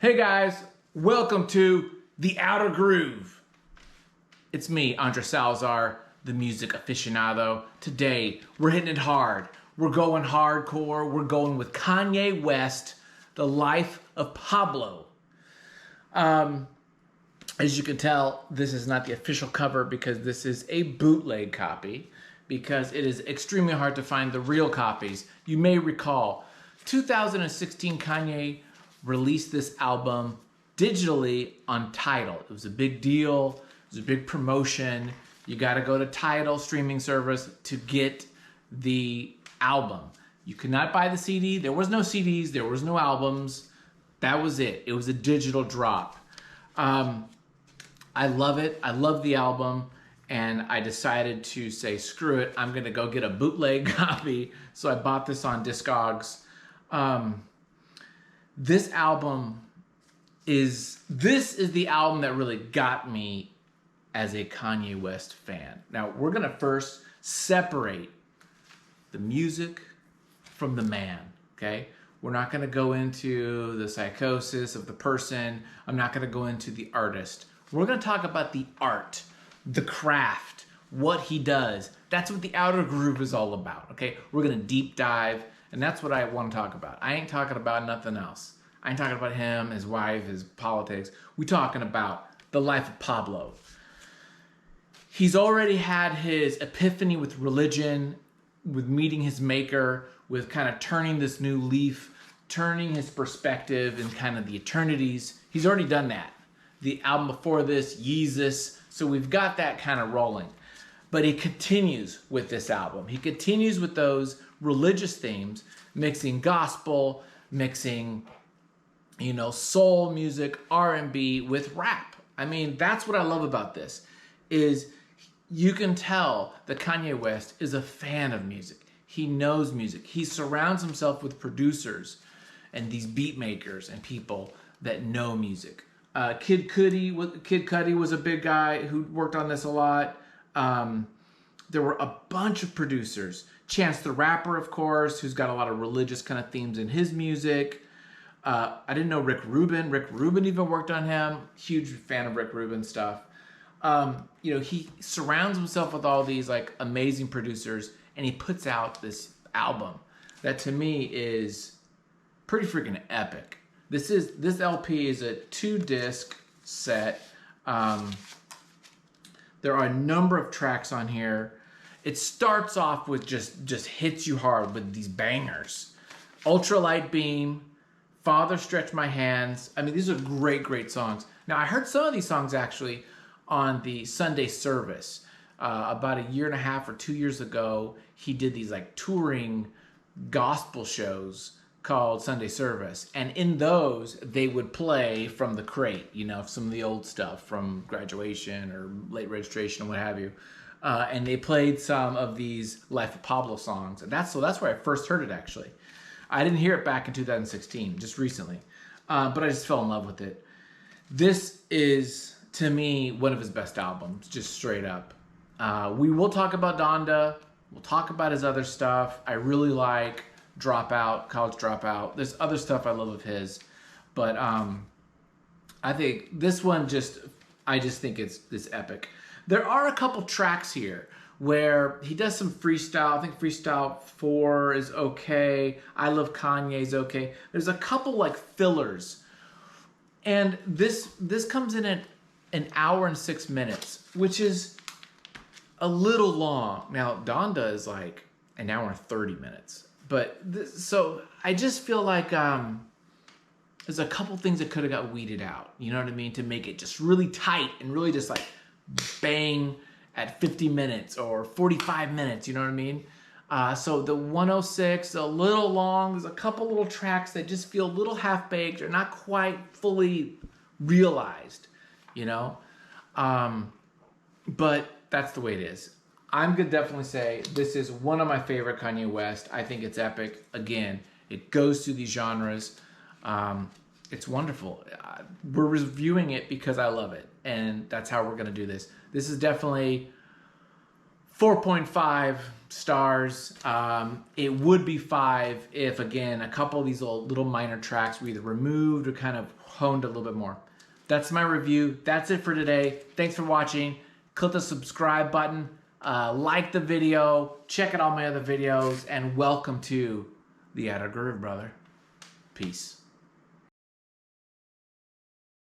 Hey guys, welcome to The Outer Groove. It's me, Andre Salazar, the music aficionado. Today, we're hitting it hard. We're going hardcore. We're going with Kanye West, The Life of Pablo. As you can tell, this is not the official cover because this is a bootleg copy because it is extremely hard to find the real copies. You may recall, 2016 Kanye released this album digitally on Tidal. It was a big deal. It was a big promotion. You got to go to Tidal streaming service to get the album. You could not buy the CD. There was no CDs. There was no albums. That was it. It was a digital drop. I love it. I love the album. And I decided to say, screw it. I'm going to go get a bootleg copy. So I bought this on Discogs. This is the album that really got me as a Kanye West fan. Now, we're going to first separate the music from the man, okay? We're not going to go into the psychosis of the person. I'm not going to go into the artist. We're going to talk about the art, the craft, what he does. That's what the Outer Groove is all about, okay? We're going to deep dive, and that's what I want to talk about. I ain't talking about nothing else. I ain't talking about him, his wife, his politics. We're talking about the life of Pablo. He's already had his epiphany with religion, with meeting his maker, with kind of turning this new leaf, turning his perspective in kind of the eternities. He's already done that. The album before this, Yeezus. So we've got that kind of rolling. But he continues with this album. He continues with those religious themes, mixing gospel, mixing, soul music, R&B with rap. I mean, that's what I love about this, is you can tell that Kanye West is a fan of music. He knows music. He surrounds himself with producers and these beat makers and people that know music. Kid Cudi was a big guy who worked on this a lot. There were a bunch of producers. Chance the Rapper, of course, who's got a lot of religious kind of themes in his music. I didn't know Rick Rubin. Rick Rubin even worked on him. Huge fan of Rick Rubin stuff. He surrounds himself with all these like amazing producers, and he puts out this album that to me is pretty freaking epic. This LP is a 2-disc set. There are a number of tracks on here. It starts off with just hits you hard with these bangers. Ultralight Beam, Father Stretch My Hands. I mean, these are great songs. Now, I heard some of these songs actually on the Sunday service. About a year and a half or 2 years ago, he did these like touring gospel shows called Sunday Service. And in those, they would play from the crate, some of the old stuff from Graduation or Late Registration or what have you. And they played some of these Life of Pablo songs. And that's where I first heard it, actually. I didn't hear it back in 2016, just recently. But I just fell in love with it. This is, to me, one of his best albums, just straight up. We will talk about Donda. We'll talk about his other stuff. I really like College Dropout. There's other stuff I love of his. But I think this one I just think it's epic. There are a couple tracks here where he does some freestyle. I think Freestyle 4 is okay. I Love Kanye is okay. There's a couple like fillers. And this comes in at an hour and 6 minutes, which is a little long. Now, Donda is like an hour and 30 minutes. But so I just feel like there's a couple things that could have got weeded out. You know what I mean? To make it just really tight and really just like bang at 50 minutes or 45 minutes. You know what I mean? So the 106, a little long. There's a couple little tracks that just feel a little half-baked or not quite fully realized, But that's the way it is. I'm going to definitely say this is one of my favorite Kanye West. I think it's epic. Again, it goes through these genres. It's wonderful. We're reviewing it because I love it. And that's how we're going to do this. This is definitely 4.5 stars. It would be 5 if, again, a couple of these little minor tracks were either removed or kind of honed a little bit more. That's my review. That's it for today. Thanks for watching. Click the subscribe button. Like the video. Check out all my other videos. And welcome to the Outer Groove, brother. Peace.